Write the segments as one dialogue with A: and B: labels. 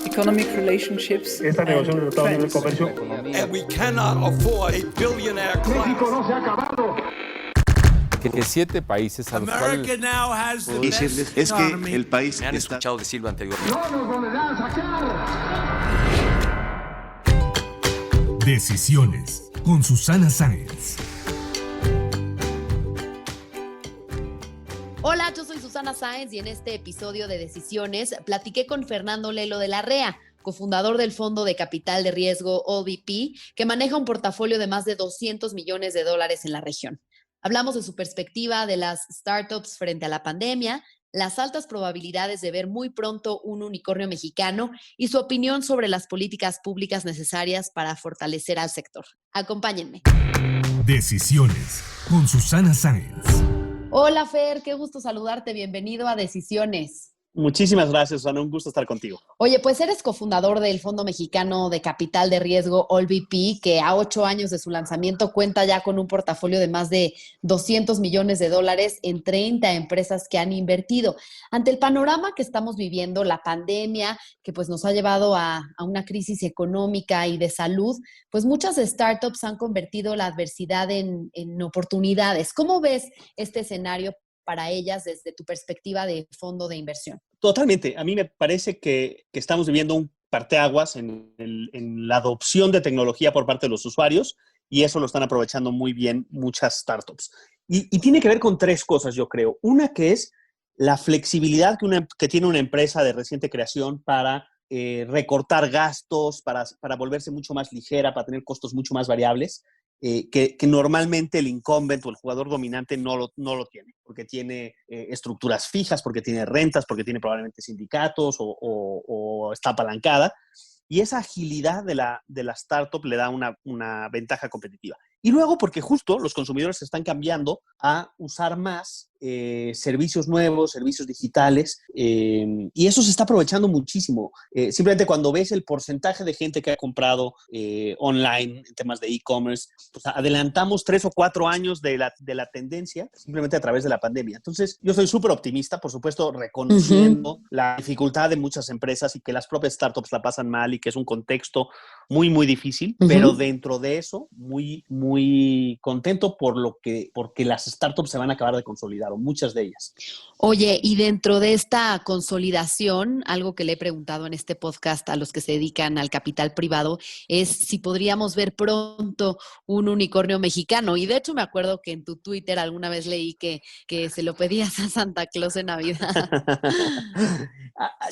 A: economic relationships,
B: esta negociación de Estados Unidos de comercio.
C: And we cannot afford a billionaire class.
B: México no se ha acabado.
D: Que 7 países a los
C: America
D: cuales...
C: now has the best
E: Es que
C: economy.
E: el país
F: Me han
E: está...
F: escuchado decirlo anteriormente.
B: No nos volverán a sacar.
G: Decisiones con Susana Sáenz.
H: Hola, yo soy Susana Sáenz y en este episodio de Decisiones platiqué con Fernando Lelo de la Rea, cofundador del fondo de capital de riesgo OVP, que maneja un portafolio de más de $200 millones en la región. Hablamos de su perspectiva de las startups frente a la pandemia, las altas probabilidades de ver muy pronto un unicornio mexicano y su opinión sobre las políticas públicas necesarias para fortalecer al sector. Acompáñenme.
G: Decisiones con Susana Sáenz.
H: Hola Fer, qué gusto saludarte. Bienvenido a Decisiones.
I: Muchísimas gracias, Susana. Un gusto estar contigo.
H: Oye, pues eres cofundador del Fondo Mexicano de Capital de Riesgo OVP, que a 8 años de su lanzamiento cuenta ya con un portafolio de más de $200 millones en 30 empresas que han invertido. Ante el panorama que estamos viviendo, la pandemia, que pues nos ha llevado a una crisis económica y de salud, pues muchas startups han convertido la adversidad en oportunidades. ¿Cómo ves este escenario para ellas desde tu perspectiva de fondo de inversión?
I: Totalmente. A mí me parece que estamos viviendo un parteaguas en la adopción de tecnología por parte de los usuarios y eso lo están aprovechando muy bien muchas startups. Y tiene que ver con 3 cosas, yo creo. Una que es la flexibilidad que tiene una empresa de reciente creación para recortar gastos, para volverse mucho más ligera, para tener costos mucho más variables. Que normalmente el incumbent o el jugador dominante no lo tiene, porque tiene estructuras fijas, porque tiene rentas, porque tiene probablemente sindicatos o está apalancada. Y esa agilidad de la startup le da una ventaja competitiva. Y luego porque justo los consumidores se están cambiando a usar más servicios nuevos, servicios digitales, y eso se está aprovechando muchísimo. Simplemente cuando ves el porcentaje de gente que ha comprado online en temas de e-commerce, pues adelantamos 3 o 4 años de la tendencia simplemente a través de la pandemia. Entonces, yo soy súper optimista, por supuesto, reconociendo la dificultad de muchas empresas y que las propias startups la pasan mal y que es un contexto muy, muy difícil, pero dentro de eso, muy, muy contento porque las startups se van a acabar de consolidar, o muchas de ellas.
H: Oye, y dentro de esta consolidación, algo que le he preguntado en este podcast a los que se dedican al capital privado es si podríamos ver pronto un unicornio mexicano. Y de hecho me acuerdo que en tu Twitter alguna vez leí que se lo pedías a Santa Claus en Navidad.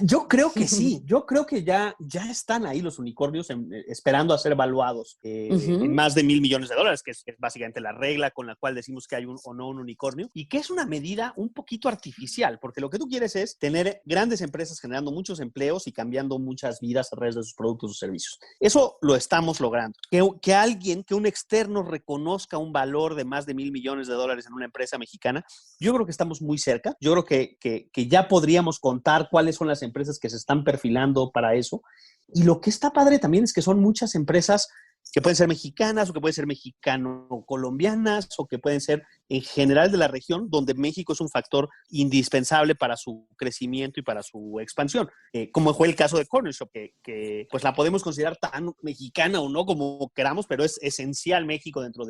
I: Yo creo que sí. Yo creo que ya están ahí los unicornios esperando a ser evaluados en más de $1,000 millones, que es básicamente la regla con la cual decimos que hay un o no un unicornio, y que es una medida un poquito artificial, porque lo que tú quieres es tener grandes empresas generando muchos empleos y cambiando muchas vidas a través de sus productos o servicios. Eso lo estamos logrando. Que un externo reconozca un valor de más de $1,000 millones en una empresa mexicana, yo creo que estamos muy cerca. Yo creo que ya podríamos contar cuáles son las empresas que se están perfilando para eso. Y lo que está padre también es que son muchas empresas que pueden ser mexicanas o que pueden ser mexicano-colombianas o que pueden ser en general de la región, donde México es un factor indispensable para su crecimiento y para su expansión. Como fue el caso de Cornershop, que pues la podemos considerar tan mexicana o no como queramos, pero es esencial México dentro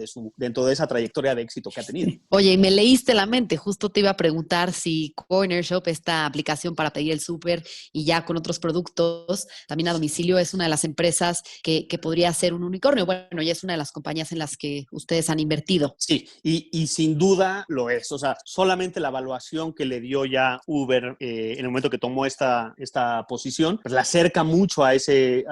I: de esa trayectoria de éxito que ha tenido.
H: Oye, y me leíste la mente. Justo te iba a preguntar si Cornershop, esta aplicación para pedir el súper y ya con otros productos, también a domicilio, es una de las empresas que podría ser un unicornio. Bueno, ya es una de las compañías en las que ustedes han invertido.
I: Sí, y sin duda lo es. O sea, solamente la evaluación que le dio ya Uber en el momento que tomó esta posición, pues la acerca mucho a ese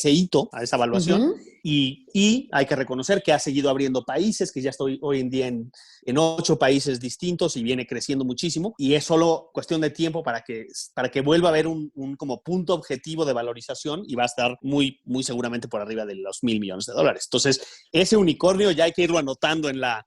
I: hito, a esa evaluación. Y hay que reconocer que ha seguido abriendo países, que ya estoy hoy en día en 8 países distintos y viene creciendo muchísimo. Y es solo cuestión de tiempo para que vuelva a haber un como punto objetivo de valorización y va a estar muy, muy seguramente por arriba de los $1,000 millones. Entonces, ese unicornio ya hay que irlo anotando en la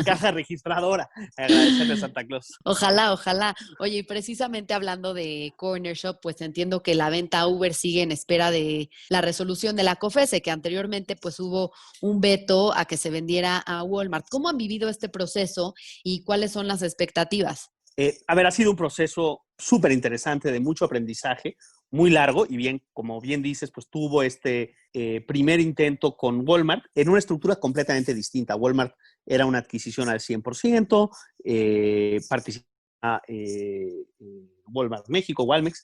I: caja registradora. Agradecerle a Santa Claus.
H: Ojalá, ojalá. Oye, y precisamente hablando de Cornershop, pues entiendo que la venta a Uber sigue en espera de la resolución de la COFECE, que anteriormente pues hubo un veto a que se vendiera a Walmart. ¿Cómo han vivido este proceso y cuáles son las expectativas?
I: Ha sido un proceso súper interesante, de mucho aprendizaje. muy largo y bien, como bien dices, pues tuvo este primer intento con Walmart en una estructura completamente distinta. Walmart era una adquisición al 100%, participa Walmart México, Walmex.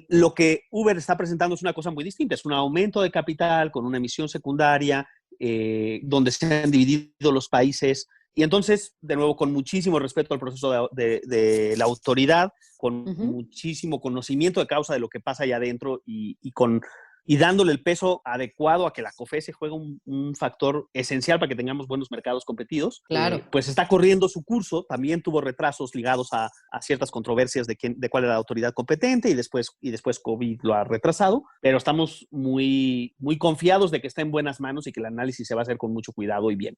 I: Lo que Uber está presentando es una cosa muy distinta, es un aumento de capital con una emisión secundaria, donde se han dividido los países. Y entonces, de nuevo, con muchísimo respeto al proceso de la autoridad, con muchísimo conocimiento de causa de lo que pasa allá adentro y dándole el peso adecuado a que la COFECE juega un factor esencial para que tengamos buenos mercados competidos.
H: Claro.
I: Pues está corriendo su curso. También tuvo retrasos ligados a ciertas controversias de cuál era la autoridad competente y después COVID lo ha retrasado. Pero estamos muy, muy confiados de que está en buenas manos y que el análisis se va a hacer con mucho cuidado y bien.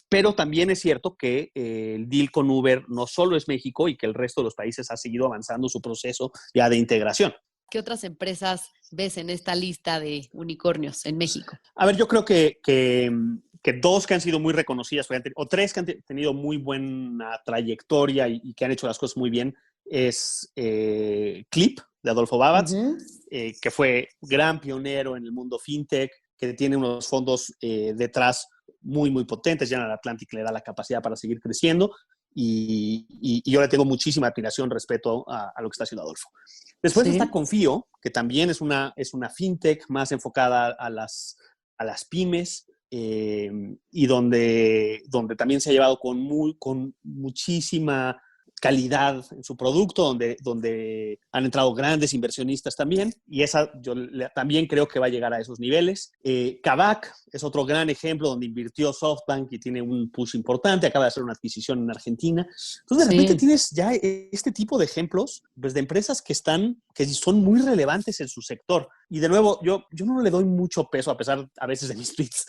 I: Pero también es cierto que el deal con Uber no solo es México y que el resto de los países ha seguido avanzando su proceso ya de integración.
H: ¿Qué otras empresas ves en esta lista de unicornios en México?
I: A ver, yo creo que dos que han sido muy reconocidas, o tres que han tenido muy buena trayectoria y que han hecho las cosas muy bien, es Clip, de Adolfo Babatz, que fue gran pionero en el mundo fintech, que tiene unos fondos detrás muy, muy potentes. General Atlantic le da la capacidad para seguir creciendo y yo le tengo muchísima admiración respecto a lo que está haciendo Adolfo. Después está Confío, que también es una fintech más enfocada a las pymes y donde también se ha llevado con muchísima calidad en su producto, donde han entrado grandes inversionistas también, y esa yo también creo que va a llegar a esos niveles. Kavak es otro gran ejemplo donde invirtió SoftBank y tiene un push importante, acaba de hacer una adquisición en Argentina. Entonces, de repente tienes ya este tipo de ejemplos, pues, de empresas que son muy relevantes en su sector. Y de nuevo, yo no le doy mucho peso, a pesar a veces de mis tweets,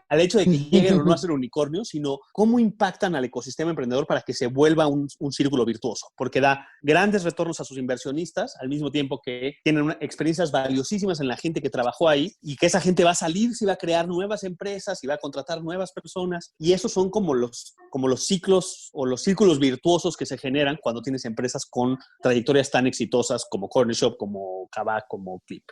I: al hecho de que lleguen o no a ser unicornios, sino cómo impactan al ecosistema emprendedor para que se vuelva un círculo virtuoso, porque da grandes retornos a sus inversionistas, al mismo tiempo que tienen experiencias valiosísimas en la gente que trabajó ahí, y que esa gente va a salir, se va a crear nuevas empresas y va a contratar nuevas personas, y esos son como los ciclos o los círculos virtuosos que se generan cuando tienes empresas con trayectorias tan exitosas como Cornershop, como Kavak, como Clip.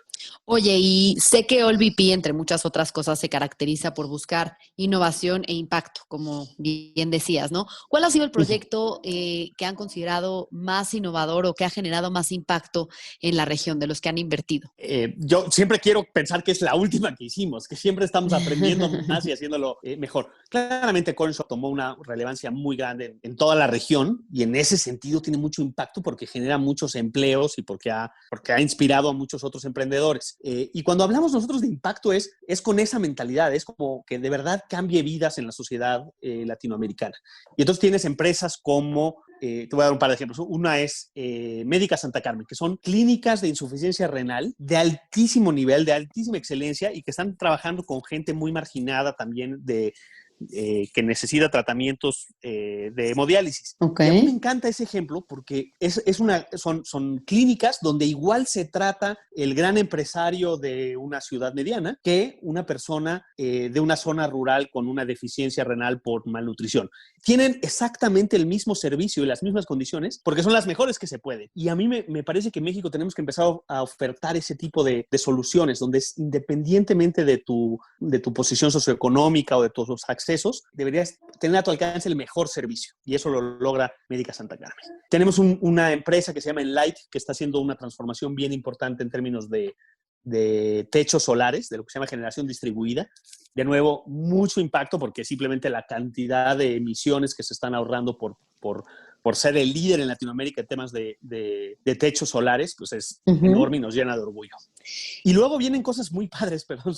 H: Oye, y sé que AllVP, entre muchas otras cosas, se caracteriza por buscar innovación e impacto, como bien decías, ¿no? ¿Cuál ha sido el proyecto que han considerado más innovador o que ha generado más impacto en la región de los que han invertido?
I: Yo siempre quiero pensar que es la última que hicimos, que siempre estamos aprendiendo más y haciéndolo mejor. Claramente, Cornershop tomó una relevancia muy grande en toda la región y en ese sentido tiene mucho impacto porque genera muchos empleos y porque ha inspirado a muchos otros emprendedores. Y cuando hablamos nosotros de impacto es con esa mentalidad, es como que de verdad cambie vidas en la sociedad latinoamericana. Y entonces tienes empresas como, te voy a dar un par de ejemplos. Una es Médica Santa Carmen, que son clínicas de insuficiencia renal de altísimo nivel, de altísima excelencia y que están trabajando con gente muy marginada también que necesita tratamientos de hemodiálisis.
H: Okay.
I: Y a mí me encanta ese ejemplo porque son clínicas donde igual se trata el gran empresario de una ciudad mediana que una persona de una zona rural con una deficiencia renal por malnutrición. Tienen exactamente el mismo servicio y las mismas condiciones porque son las mejores que se pueden. Y a mí me parece que en México tenemos que empezar a ofertar ese tipo de soluciones donde independientemente de tu posición socioeconómica o de tus accesos, deberías tener a tu alcance el mejor servicio. Y eso lo logra Médica Santa Carmen. Tenemos una empresa que se llama Enlight, que está haciendo una transformación bien importante en términos de techos solares, de lo que se llama generación distribuida. De nuevo, mucho impacto porque simplemente la cantidad de emisiones que se están ahorrando por ser el líder en Latinoamérica en temas de techos solares, pues es enorme y nos llena de orgullo. Y luego vienen cosas muy padres, perdón.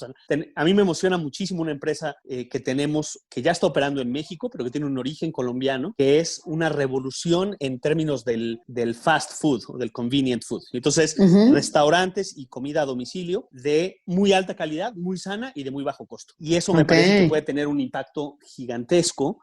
I: A mí me emociona muchísimo una empresa que tenemos, que ya está operando en México, pero que tiene un origen colombiano, que es una revolución en términos del fast food o del convenient food. Entonces, restaurantes y comida a domicilio de muy alta calidad, muy sana y de muy bajo costo. Y eso me parece que puede tener un impacto gigantesco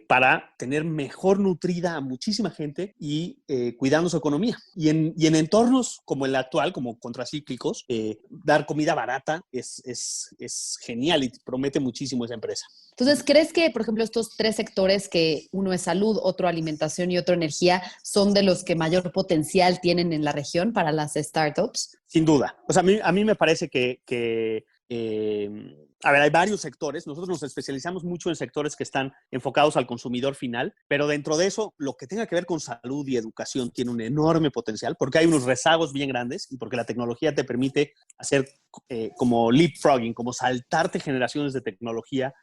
I: para tener mejor nutrida a muchísima gente y cuidando su economía. Y en entornos como el actual, como contracíclicos, dar comida barata es genial y promete muchísimo esa empresa.
H: Entonces, ¿crees que, por ejemplo, estos 3 sectores, que uno es salud, otro alimentación y otro energía, son de los que mayor potencial tienen en la región para las startups?
I: Sin duda. O sea, a mí me parece a ver, hay varios sectores. Nosotros nos especializamos mucho en sectores que están enfocados al consumidor final, pero dentro de eso, lo que tenga que ver con salud y educación tiene un enorme potencial porque hay unos rezagos bien grandes y porque la tecnología te permite hacer como leapfrogging, como saltarte generaciones de tecnología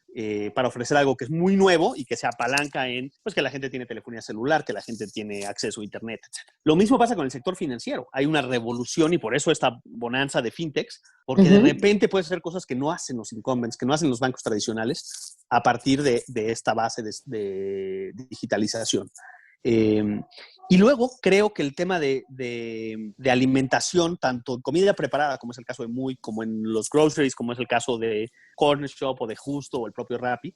I: para ofrecer algo que es muy nuevo y que se apalanca en pues, que la gente tiene telefonía celular, que la gente tiene acceso a internet, etc. Lo mismo pasa con el sector financiero. Hay una revolución y por eso esta bonanza de fintechs, porque de repente puedes hacer cosas que no hacen los incumbents, que no hacen los bancos tradicionales a partir de esta base de digitalización. Y luego creo que el tema de alimentación, tanto en comida preparada, como es el caso de Muy, como en los groceries, como es el caso de Corner Shop o de Justo o el propio Rappi,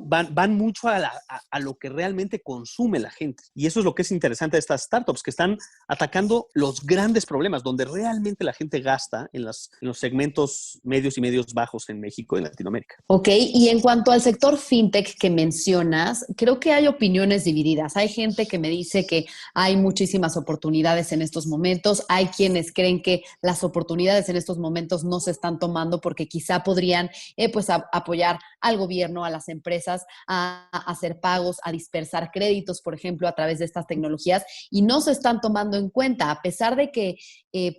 I: van mucho a lo que realmente consume la gente. Y eso es lo que es interesante de estas startups, que están atacando los grandes problemas, donde realmente la gente gasta en los segmentos medios y medios bajos en México y en Latinoamérica.
H: Ok, y en cuanto al sector fintech que mencionas, creo que hay opiniones divididas. Hay gente que me dice que hay muchísimas oportunidades en estos momentos. Hay quienes creen que las oportunidades en estos momentos no se están tomando porque quizá podrían apoyar al gobierno, a las empresas, a hacer pagos, a dispersar créditos, por ejemplo, a través de estas tecnologías, y no se están tomando en cuenta, a pesar de que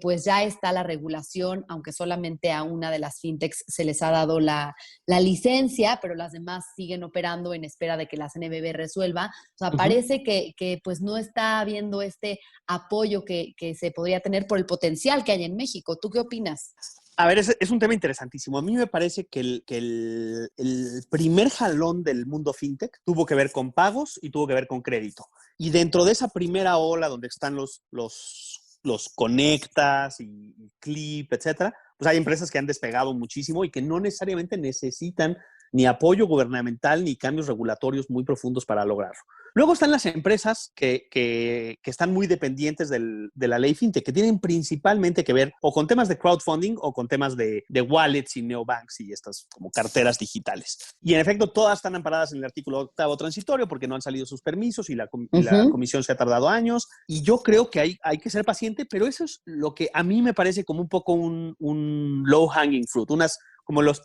H: pues ya está la regulación, aunque solamente a una de las fintechs se les ha dado la licencia, pero las demás siguen operando en espera de que la CNBV resuelva. O sea, parece que pues no está habiendo este apoyo que se podría tener por el potencial que hay en México. ¿Tú qué opinas?
I: A ver, es un tema interesantísimo. A mí me parece que el primer jalón del mundo fintech tuvo que ver con pagos y tuvo que ver con crédito. Y dentro de esa primera ola donde están los Conectas y Clip, etcétera, pues hay empresas que han despegado muchísimo y que no necesariamente necesitan ni apoyo gubernamental ni cambios regulatorios muy profundos para lograrlo. Luego están las empresas que están muy dependientes de la ley fintech, que tienen principalmente que ver o con temas de crowdfunding o con temas de wallets y neobanks y estas como carteras digitales. Y en efecto, todas están amparadas en el artículo 8º transitorio porque no han salido sus permisos y la comisión se ha tardado años. Y yo creo que hay que ser paciente, pero eso es lo que a mí me parece como un poco un low-hanging fruit,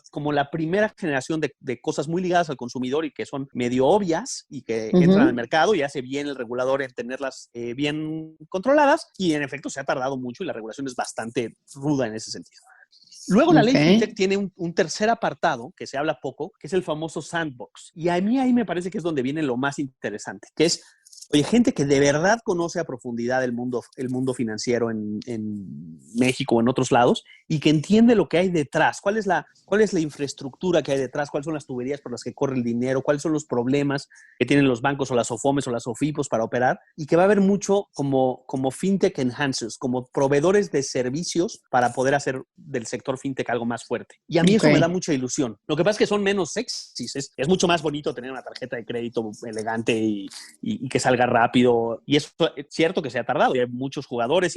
I: como la primera generación de cosas muy ligadas al consumidor y que son medio obvias y que entran al mercado y hace bien el regulador en tenerlas bien controladas, y en efecto se ha tardado mucho y la regulación es bastante ruda en ese sentido. Luego la ley fintech tiene un tercer apartado que se habla poco, que es el famoso sandbox, y a mí ahí me parece que es donde viene lo más interesante, que es gente que de verdad conoce a profundidad el mundo financiero en México o en otros lados y que entiende lo que hay detrás, cuál es la infraestructura que hay detrás, cuáles son las tuberías por las que corre el dinero, cuáles son los problemas que tienen los bancos o las OFOMES o las OFIPOS para operar, y que va a haber mucho como fintech enhancers, como proveedores de servicios para poder hacer del sector fintech algo más fuerte. Y a mí eso me da mucha ilusión. Lo que pasa es que son menos sexys. Es mucho más bonito tener una tarjeta de crédito elegante y que salga rápido, y eso es cierto que se ha tardado y hay muchos jugadores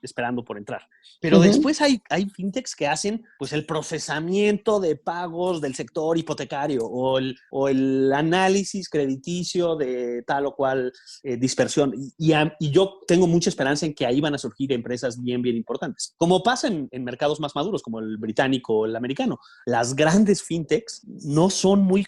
I: esperando por entrar, pero después hay fintechs que hacen pues el procesamiento de pagos del sector hipotecario o el análisis crediticio de tal o cual dispersión, y yo tengo mucha esperanza en que ahí van a surgir empresas bien importantes, como pasa en mercados más maduros como el británico o el americano. Las grandes fintechs no son muy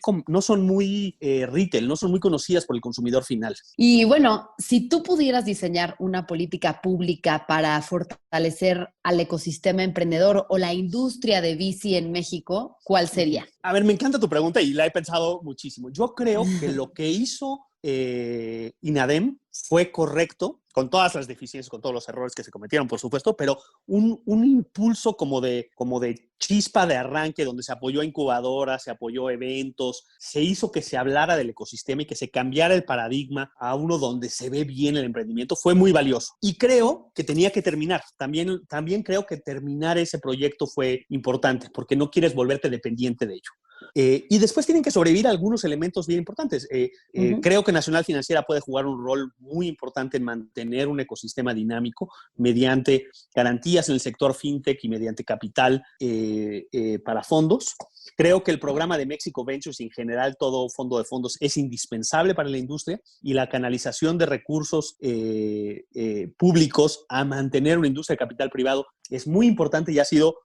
I: retail, no son muy conocidas por el consumidor final.
H: Y bueno, si tú pudieras diseñar una política pública para fortalecer al ecosistema emprendedor o la industria de VC en México, ¿cuál sería?
I: A ver, me encanta tu pregunta y la he pensado muchísimo. Yo creo que lo que hizo INADEM fue correcto, con todas las deficiencias, con todos los errores que se cometieron, por supuesto, pero un impulso como de chispa de arranque, donde se apoyó a incubadoras, se apoyó a eventos, se hizo que se hablara del ecosistema y que se cambiara el paradigma a uno donde se ve bien el emprendimiento, fue muy valioso. Y creo que tenía que terminar. También creo que terminar ese proyecto fue importante, porque no quieres volverte dependiente de ello. Y después tienen que sobrevivir algunos elementos bien importantes. Creo que Nacional Financiera puede jugar un rol muy importante en mantener un ecosistema dinámico mediante garantías en el sector fintech y mediante capital para fondos. Creo que el programa de Mexico Ventures, en general todo fondo de fondos, es indispensable para la industria, y la canalización de recursos públicos a mantener una industria de capital privado es muy importante, y ha sido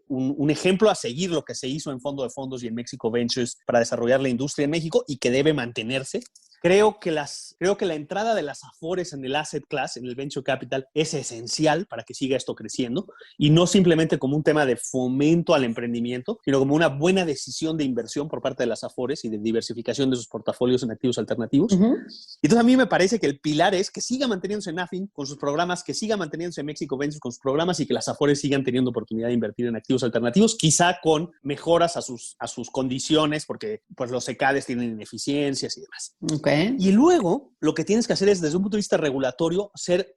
I: un ejemplo a seguir lo que se hizo en fondo de fondos y en Mexico Ventures para desarrollar la industria en México, y que debe mantenerse. Creo que la entrada de las Afores en el asset class, en el venture capital, es esencial para que siga esto creciendo, y no simplemente como un tema de fomento al emprendimiento, sino como una buena decisión de inversión por parte de las Afores y de diversificación de sus portafolios en activos alternativos. Entonces, a mí me parece que el pilar es que siga manteniéndose en Nafin con sus programas, que siga manteniéndose en Mexico Ventures con sus programas, y que las Afores sigan teniendo oportunidad de invertir en activos alternativos, quizá con mejoras a sus condiciones, porque pues, los ECADES tienen ineficiencias y demás.
H: Okay.
I: Y luego, lo que tienes que hacer es, desde un punto de vista regulatorio,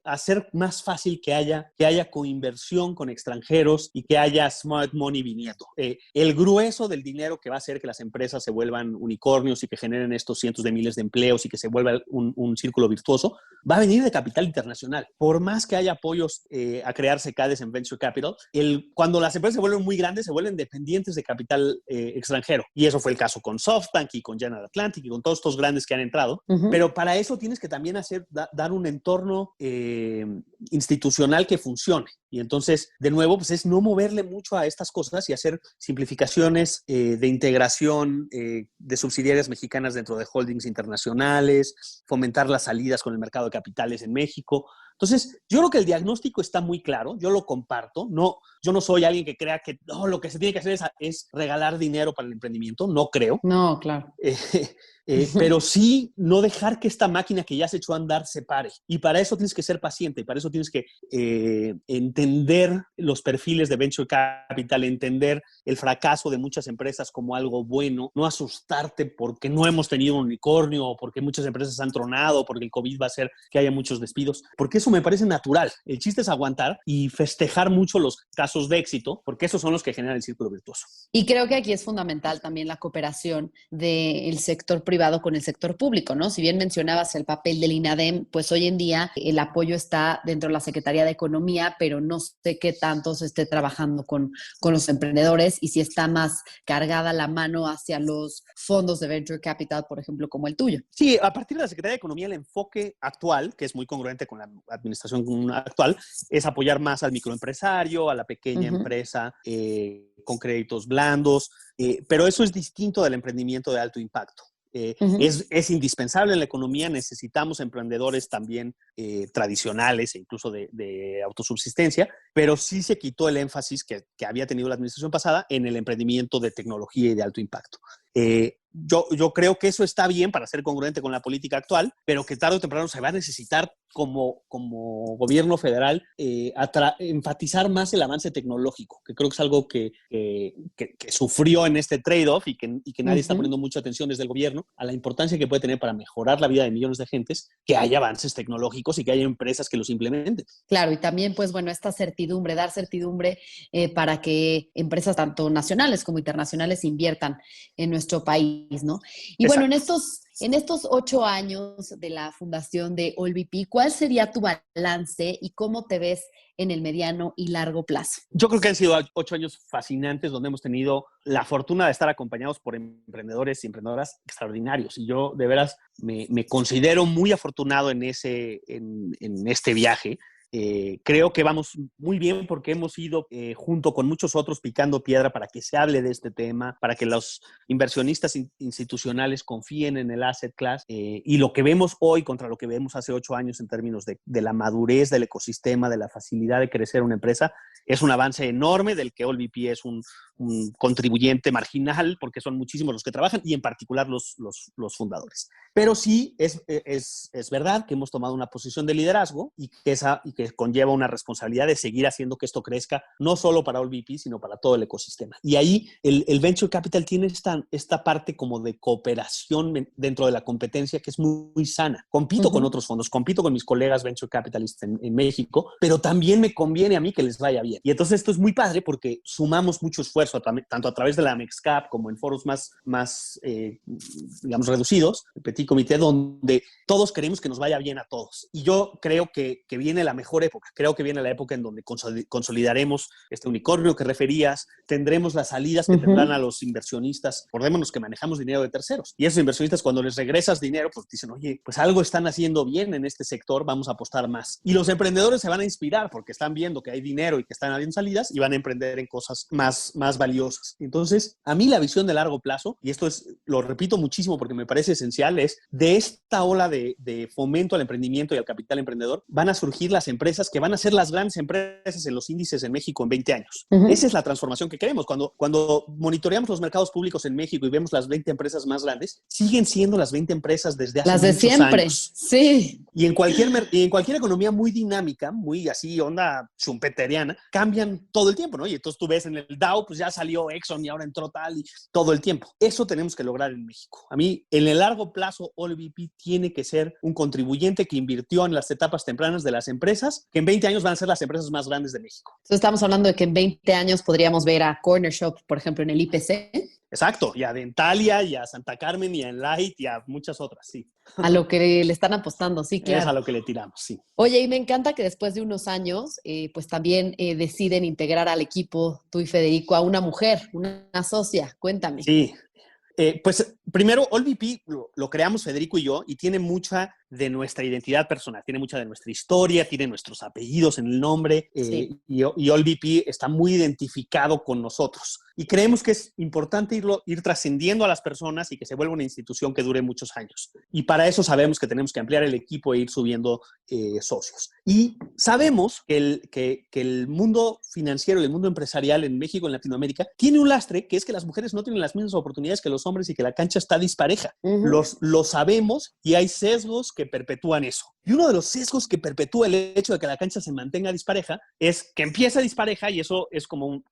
I: hacer más fácil que haya coinversión con extranjeros y que haya smart money viniendo. El grueso del dinero que va a hacer que las empresas se vuelvan unicornios y que generen estos cientos de miles de empleos y que se vuelva un círculo virtuoso, va a venir de capital internacional. Por más que haya apoyos a crearse CADES en Venture Capital, cuando las empresas se vuelven muy grandes, se vuelven dependientes de capital extranjero. Y eso fue el caso con SoftBank y con General Atlantic y con todos estos grandes que han entrado. Pero para eso tienes que también dar un entorno institucional que funcione. Y entonces, de nuevo, pues es no moverle mucho a estas cosas y hacer simplificaciones de integración de subsidiarias mexicanas dentro de holdings internacionales, fomentar las salidas con el mercado de capitales en México. Entonces, yo creo que el diagnóstico está muy claro, yo lo comparto. Yo no soy alguien que crea que lo que se tiene que hacer es regalar dinero para el emprendimiento, no creo.
H: No, claro.
I: Pero sí no dejar que esta máquina que ya se echó a andar se pare. Y para eso tienes que ser paciente, y para eso tienes que entender los perfiles de Venture Capital, entender el fracaso de muchas empresas como algo bueno, no asustarte porque no hemos tenido un unicornio, o porque muchas empresas han tronado, porque el COVID va a hacer que haya muchos despidos, porque eso me parece natural. El chiste es aguantar y festejar mucho los casos de éxito, porque esos son los que generan el círculo virtuoso.
H: Y creo que aquí es fundamental también la cooperación del sector privado con el sector público, ¿no? Si bien mencionabas el papel del INADEM, pues hoy en día el apoyo está dentro de la Secretaría de Economía, pero no sé qué tanto se esté trabajando con los emprendedores, y si está más cargada la mano hacia los fondos de Venture Capital, por ejemplo, como el tuyo.
I: Sí, a partir de la Secretaría de Economía, el enfoque actual, que es muy congruente con la administración actual, es apoyar más al microempresario, a la pequeña empresa con créditos blandos, pero eso es distinto del emprendimiento de alto impacto. Es indispensable en la economía, necesitamos emprendedores también tradicionales e incluso de autosubsistencia, pero sí se quitó el énfasis que había tenido la administración pasada en el emprendimiento de tecnología y de alto impacto. Yo creo que eso está bien para ser congruente con la política actual, pero que tarde o temprano se va a necesitar como gobierno federal enfatizar más el avance tecnológico, que creo que es algo que sufrió en este trade-off y que nadie está poniendo mucha atención desde el gobierno a la importancia que puede tener para mejorar la vida de millones de gentes, que haya avances tecnológicos y que haya empresas que los implementen. Claro,
H: y también, pues bueno, esta certidumbre, dar certidumbre para que empresas tanto nacionales como internacionales inviertan en nuestro país, ¿no? Y
I: Exacto.
H: Bueno, en estos 8 años de la fundación de AllVP, ¿cuál sería tu balance y cómo te ves en el mediano y largo plazo?
I: Yo creo que han sido 8 años fascinantes donde hemos tenido la fortuna de estar acompañados por emprendedores y emprendedoras extraordinarios. Y yo, de veras, me considero muy afortunado en este viaje. Creo que vamos muy bien porque hemos ido junto con muchos otros picando piedra para que se hable de este tema, para que los inversionistas institucionales confíen en el asset class, y lo que vemos hoy contra lo que vemos hace 8 años en términos de la madurez del ecosistema, de la facilidad de crecer una empresa, es un avance enorme del que AllVP es un contribuyente marginal, porque son muchísimos los que trabajan y en particular los fundadores. Pero sí es verdad que hemos tomado una posición de liderazgo y que conlleva una responsabilidad de seguir haciendo que esto crezca, no solo para AllVP, sino para todo el ecosistema. Y ahí el Venture Capital tiene esta parte como de cooperación dentro de la competencia que es muy, muy sana. Compito con otros fondos, compito con mis colegas Venture Capitalists en México, pero también me conviene a mí que les vaya bien. bien. Y entonces esto es muy padre porque sumamos mucho esfuerzo, tanto a través de la MEXCAP como en foros más digamos, reducidos, el Petit Comité, donde todos queremos que nos vaya bien a todos. Y yo creo que viene la mejor época. Creo que viene la época en donde consolidaremos este unicornio que referías, tendremos las salidas que tendrán a los inversionistas. Acordémonos que manejamos dinero de terceros. Y esos inversionistas, cuando les regresas dinero, pues dicen, oye, pues algo están haciendo bien en este sector, vamos a apostar más. Y los emprendedores se van a inspirar porque están viendo que hay dinero y que están habiendo salidas y van a emprender en cosas más valiosas. Entonces, a mí la visión de largo plazo, y esto lo repito muchísimo porque me parece esencial, es de esta ola de fomento al emprendimiento y al capital emprendedor, van a surgir las empresas que van a ser las grandes empresas en los índices en México en 20 años. Esa es la transformación que queremos. Cuando monitoreamos los mercados públicos en México y vemos las 20 empresas más grandes, siguen siendo las 20 empresas desde hace
H: las de
I: muchos
H: siempre,
I: años.
H: sí.
I: Y en cualquier economía muy dinámica, muy así, onda schumpeteriana, cambian todo el tiempo, ¿no? Y entonces tú ves en el Dow, pues ya salió Exxon y ahora entró tal y todo el tiempo. Eso tenemos que lograr en México. A mí, en el largo plazo, OLVP tiene que ser un contribuyente que invirtió en las etapas tempranas de las empresas, que en 20 años van a ser las empresas más grandes de México.
H: Entonces estamos hablando de que en 20 años podríamos ver a Corner Shop, por ejemplo, en el IPC.
I: Exacto, y a Dentalia, y a Santa Carmen, y a Enlight, y a muchas otras, sí.
H: A lo que le están apostando, sí, claro.
I: Es a lo que le tiramos, sí.
H: Oye, y me encanta que después de unos años, pues también deciden integrar al equipo, tú y Federico, a una mujer, una socia. Cuéntame.
I: Sí. Pues primero, OLVP lo creamos Federico y yo, y tiene mucha de nuestra identidad personal, tiene mucha de nuestra historia, tiene nuestros apellidos en el nombre,
H: Sí.
I: y OLVP está muy identificado con nosotros. Y creemos que es importante ir trascendiendo a las personas y que se vuelva una institución que dure muchos años. Y para eso sabemos que tenemos que ampliar el equipo e ir subiendo socios. Y sabemos que el mundo financiero y el mundo empresarial en México, en Latinoamérica, tiene un lastre, que es que las mujeres no tienen las mismas oportunidades que los hombres y que la cancha está dispareja. Lo sabemos y hay sesgos que perpetúan eso. Y uno de los sesgos que perpetúa el hecho de que la cancha se mantenga dispareja es que empieza dispareja, y eso es como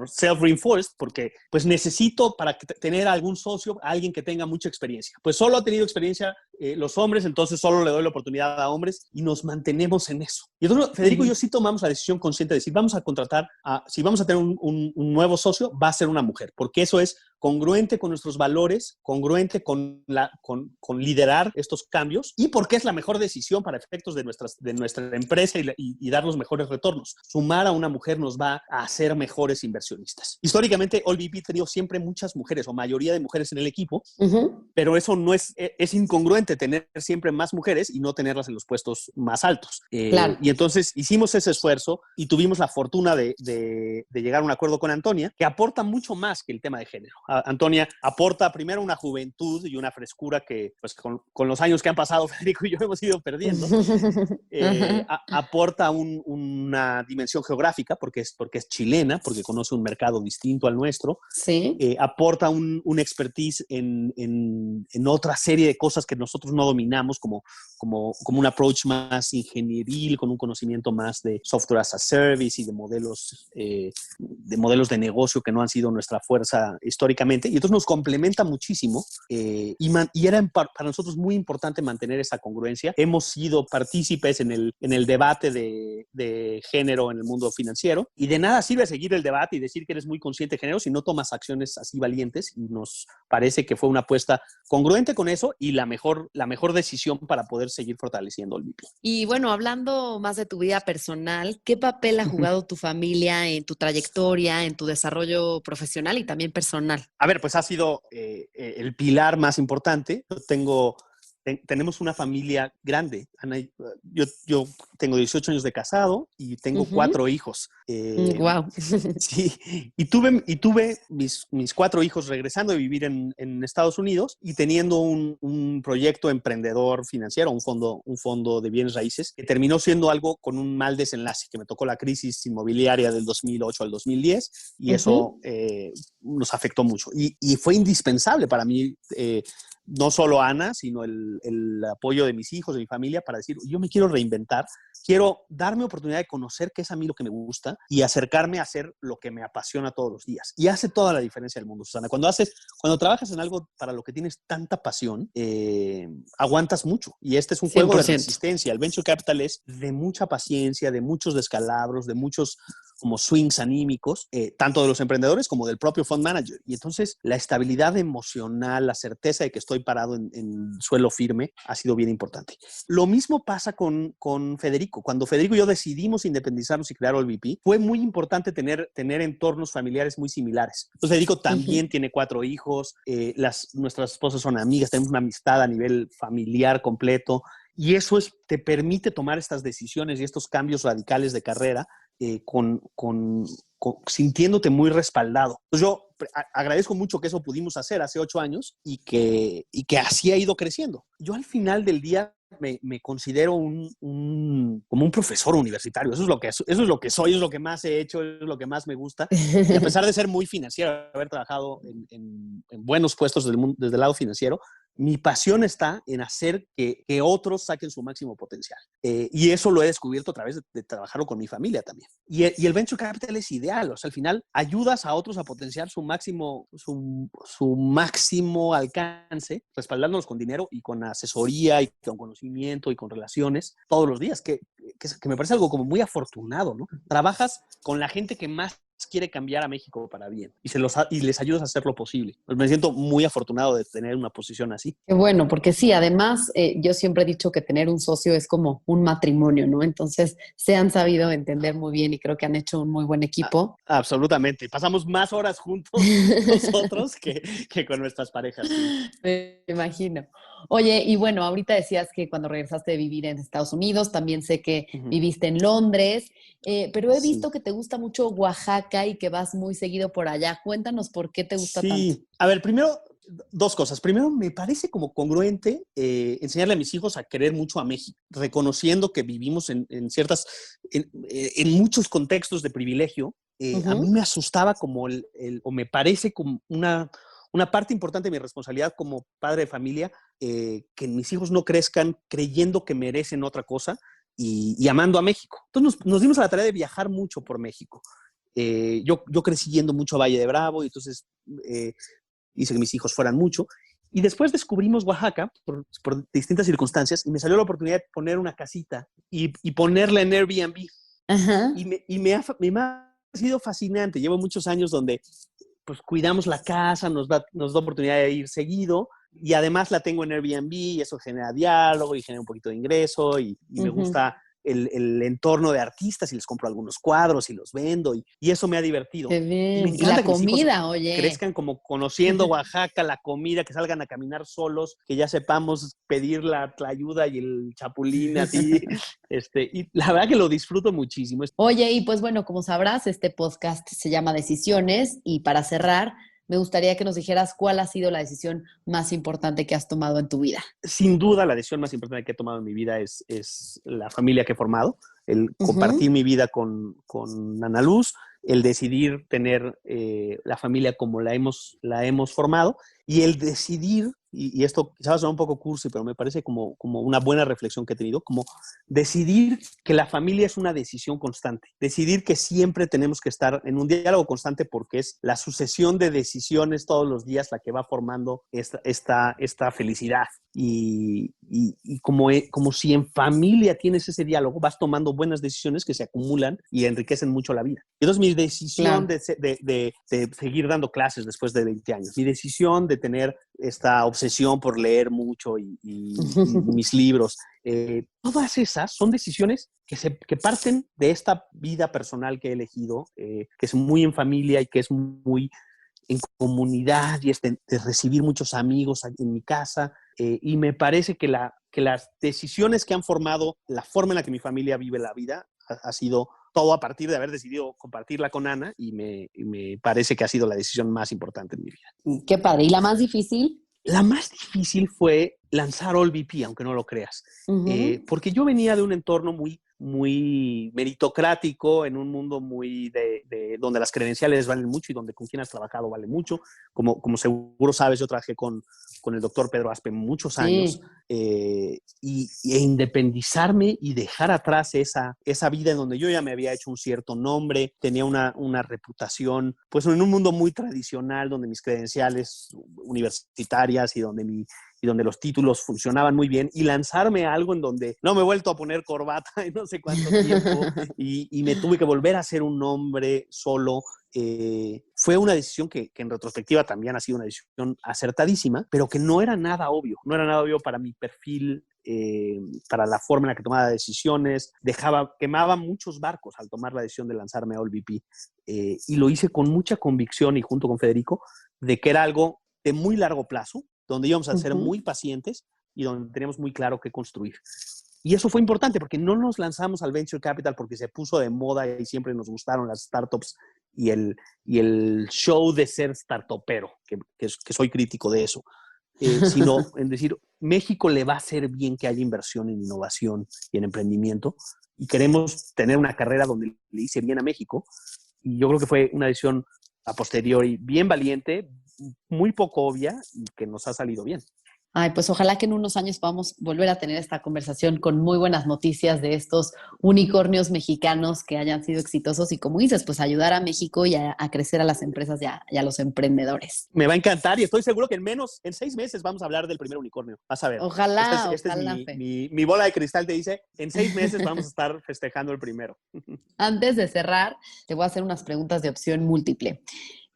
I: self-reinforced, porque pues necesito para tener algún socio, a alguien que tenga mucha experiencia. Pues solo ha tenido experiencia los hombres, entonces solo le doy la oportunidad a hombres y nos mantenemos en eso. Y entonces Federico y yo sí tomamos la decisión consciente de decir, vamos a contratar, si vamos a tener un nuevo socio, va a ser una mujer, porque eso es congruente con nuestros valores, congruente con liderar estos cambios, y porque es la mejor decisión para efectos de nuestra empresa y dar los mejores retornos. Sumar a una mujer nos va a hacer mejores inversionistas. Históricamente, OLVP ha tenido siempre muchas mujeres, o mayoría de mujeres en el equipo, pero eso no es incongruente tener siempre más mujeres y no tenerlas en los puestos más altos.
H: Claro.
I: Y entonces hicimos ese esfuerzo y tuvimos la fortuna de llegar a un acuerdo con Antonia, que aporta mucho más que el tema de género. Antonia aporta primero una juventud y una frescura que, pues, con los años que han pasado, Federico y yo hemos ido perdiendo. Aporta una dimensión geográfica, porque es chilena, porque conoce un mercado distinto al nuestro.
H: Sí.
I: Aporta un expertise en otra serie de cosas que nosotros no dominamos, como un approach más ingenieril, con un conocimiento más de software as a service y de modelos de negocio que no han sido nuestra fuerza históricamente. Y entonces nos complementa muchísimo, y era para nosotros muy importante mantener esa congruencia. Hemos sido partícipes en el debate de género en el mundo financiero, y de nada sirve seguir el debate y decir que eres muy consciente de género si no tomas acciones así valientes, y nos parece que fue una apuesta congruente con eso y la mejor decisión para poder seguir fortaleciendo el VP.
H: Y bueno, hablando más de tu vida personal, ¿qué papel ha jugado tu familia en tu trayectoria, en tu desarrollo profesional y también personal?
I: A ver, pues ha sido el pilar más importante. Tenemos una familia grande. Ana, yo tengo 18 años de casado y tengo 4 hijos.
H: Wow.
I: Sí, y tuve mis 4 hijos regresando de vivir en Estados Unidos y teniendo un proyecto emprendedor financiero, un fondo de bienes raíces, que terminó siendo algo con un mal desenlace, que me tocó la crisis inmobiliaria del 2008 al 2010, y eso nos afectó mucho. Y fue indispensable para mí, no solo Ana, sino el apoyo de mis hijos, de mi familia, para decir, yo me quiero reinventar, quiero darme oportunidad de conocer qué es a mí lo que me gusta y acercarme a hacer lo que me apasiona todos los días. Y hace toda la diferencia del mundo, Susana. Cuando trabajas en algo para lo que tienes tanta pasión, aguantas mucho. Y este es un juego
H: 100%.
I: de resistencia. El venture capital es de mucha paciencia, de muchos descalabros, de muchos como swings anímicos, tanto de los emprendedores como del propio fund manager. Y entonces la estabilidad emocional, la certeza de que estoy parado en suelo firme ha sido bien importante. Lo mismo pasa con Federico. Cuando Federico y yo decidimos independizarnos y crear OLVP, fue muy importante tener entornos familiares muy similares. Entonces Federico también tiene 4 hijos, nuestras esposas son amigas, tenemos una amistad a nivel familiar completo. Y eso te permite tomar estas decisiones y estos cambios radicales de carrera sintiéndote muy respaldado. Entonces yo agradezco mucho que eso pudimos hacer hace 8 años y que así ha ido creciendo. Yo al final del día me considero como un profesor universitario. Eso es lo que soy, es lo que más he hecho, es lo que más me gusta. Y a pesar de ser muy financiero, haber trabajado en buenos puestos desde el lado financiero, mi pasión está en hacer que otros saquen su máximo potencial. Y eso lo he descubierto a través de trabajarlo con mi familia también. Y el venture capital es ideal. O sea, al final ayudas a otros a potenciar su máximo alcance, respaldándolos con dinero y con asesoría y con conocimiento y con relaciones todos los días, que me parece algo como muy afortunado, ¿no? Trabajas con la gente que más quiere cambiar a México para bien y les ayudas a hacer lo posible. Pues me siento muy afortunado de tener una posición así.
H: Qué bueno, porque sí, además yo siempre he dicho que tener un socio es como un matrimonio, ¿no? Entonces se han sabido entender muy bien y creo que han hecho un muy buen equipo.
I: Absolutamente. Pasamos más horas juntos nosotros que con nuestras parejas. Sí.
H: Me imagino. Oye, y bueno, ahorita decías que cuando regresaste de vivir en Estados Unidos, también sé que viviste en Londres, pero he visto que te gusta mucho Oaxaca y que vas muy seguido por allá. Cuéntanos por qué te gusta tanto.
I: Sí, a ver, primero, 2 cosas. Primero, me parece como congruente enseñarle a mis hijos a querer mucho a México, reconociendo que vivimos en muchos contextos de privilegio. A mí me asustaba como o me parece como una parte importante de mi responsabilidad como padre de familia, que mis hijos no crezcan creyendo que merecen otra cosa y amando a México. Entonces nos dimos a la tarea de viajar mucho por México. Yo crecí yendo mucho a Valle de Bravo y entonces hice que mis hijos fueran mucho. Y después descubrimos Oaxaca por distintas circunstancias y me salió la oportunidad de poner una casita y ponerla en Airbnb.
H: Ajá.
I: Y me ha sido fascinante. Llevo muchos años donde pues cuidamos la casa, nos da oportunidad de ir seguido y además la tengo en Airbnb y eso genera diálogo y genera un poquito de ingreso y me gusta el entorno de artistas y les compro algunos cuadros y los vendo y eso me ha divertido.
H: Qué bien.
I: Me
H: Y
I: encanta
H: la
I: que mis hijos
H: comida, oye.
I: crezcan como conociendo Oaxaca, la comida, que salgan a caminar solos, que ya sepamos pedir la ayuda y el chapulín así. Y la verdad que lo disfruto muchísimo.
H: Oye, y pues bueno, como sabrás, este podcast se llama Decisiones y para cerrar, me gustaría que nos dijeras cuál ha sido la decisión más importante que has tomado en tu vida.
I: Sin duda, la decisión más importante que he tomado en mi vida es la familia que he formado, el compartir mi vida con Ana Luz, el decidir tener la familia como la hemos formado y el decidir, y esto quizás suena un poco cursi, pero me parece como una buena reflexión que he tenido, como decidir que la familia es una decisión constante, decidir que siempre tenemos que estar en un diálogo constante porque es la sucesión de decisiones todos los días la que va formando esta felicidad. Y como si en familia tienes ese diálogo, vas tomando buenas decisiones que se acumulan y enriquecen mucho la vida. Y entonces mi decisión de seguir dando clases después de 20 años, mi decisión de tener esta obsesión por leer mucho y mis libros, todas esas son decisiones que parten de esta vida personal que he elegido, que es muy en familia y que es muy en comunidad y de recibir muchos amigos en mi casa. Y me parece que las decisiones que han formado la forma en la que mi familia vive la vida ha sido todo a partir de haber decidido compartirla con Ana y me parece que ha sido la decisión más importante en mi vida.
H: Qué padre. ¿Y la más difícil?
I: La más difícil fue lanzar AllVP, aunque no lo creas.
H: Ujú.
I: Porque yo venía de un entorno muy meritocrático, en un mundo muy donde las credenciales valen mucho y donde con quien has trabajado vale mucho. Como seguro sabes, yo trabajé con el doctor Pedro Aspe muchos años, e independizarme y dejar atrás esa vida en donde yo ya me había hecho un cierto nombre, tenía una reputación, pues en un mundo muy tradicional, donde mis credenciales universitarias y donde los títulos funcionaban muy bien, y lanzarme a algo en donde no me he vuelto a poner corbata en no sé cuánto tiempo y me tuve que volver a hacer un nombre solo. Fue una decisión que en retrospectiva también ha sido una decisión acertadísima, pero que no era nada obvio para mi perfil, para la forma en la que tomaba decisiones, quemaba muchos barcos al tomar la decisión de lanzarme a AllVP, y lo hice con mucha convicción y junto con Federico de que era algo de muy largo plazo, donde íbamos a ser muy pacientes y donde teníamos muy claro qué construir. Y eso fue importante porque no nos lanzamos al Venture Capital porque se puso de moda y siempre nos gustaron las startups y el show de ser startupero, que soy crítico de eso, sino en decir, México le va a hacer bien que haya inversión en innovación y en emprendimiento, y queremos tener una carrera donde le hice bien a México. Y yo creo que fue una decisión a posteriori bien valiente, muy poco obvia, y que nos ha salido bien.
H: Ay, pues ojalá que en unos años podamos volver a tener esta conversación con muy buenas noticias de estos unicornios mexicanos que hayan sido exitosos y, como dices, pues ayudar a México y a crecer a las empresas y a los emprendedores.
I: Me va a encantar y estoy seguro que en 6 meses vamos a hablar del primer unicornio. Vas a ver.
H: Ojalá,
I: Este
H: ojalá,
I: es mi bola de cristal te dice, en 6 meses vamos a estar festejando el primero.
H: Antes de cerrar, te voy a hacer unas preguntas de opción múltiple.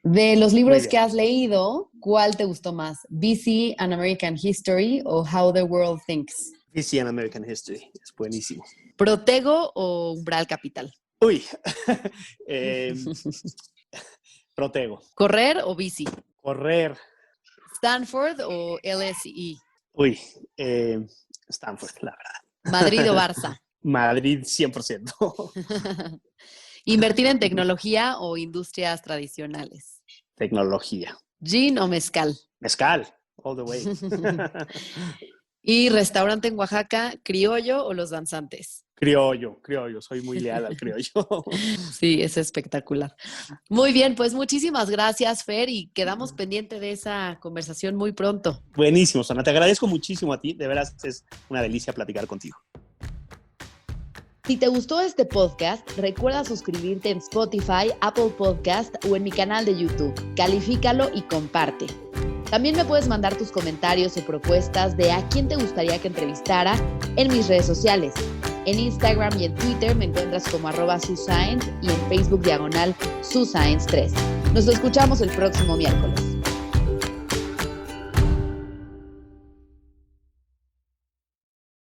H: De los libros que has leído, ¿cuál te gustó más? VC, An American History o How the World Thinks?
I: VC, An American History. Es buenísimo.
H: ¿Protego o Umbral Capital?
I: Uy. Protego.
H: ¿Correr o bici?
I: Correr.
H: ¿Stanford o LSE?
I: Uy. Stanford, la verdad.
H: ¿Madrid o Barça?
I: Madrid 100%.
H: ¿Invertir en tecnología o industrias tradicionales?
I: Tecnología.
H: ¿Gin o mezcal?
I: Mezcal, all the way.
H: ¿Y restaurante en Oaxaca, criollo o Los Danzantes?
I: Criollo. Soy muy leal al criollo.
H: Sí, es espectacular. Muy bien, pues muchísimas gracias, Fer, y quedamos pendiente de esa conversación muy pronto.
I: Buenísimo, Susana. Te agradezco muchísimo a ti. De veras, es una delicia platicar contigo.
H: Si te gustó este podcast, recuerda suscribirte en Spotify, Apple Podcast o en mi canal de YouTube. Califícalo y comparte. También me puedes mandar tus comentarios o propuestas de a quién te gustaría que entrevistara en mis redes sociales. En Instagram y en Twitter me encuentras como @suscience y en Facebook /suscience3. Nos escuchamos el próximo miércoles.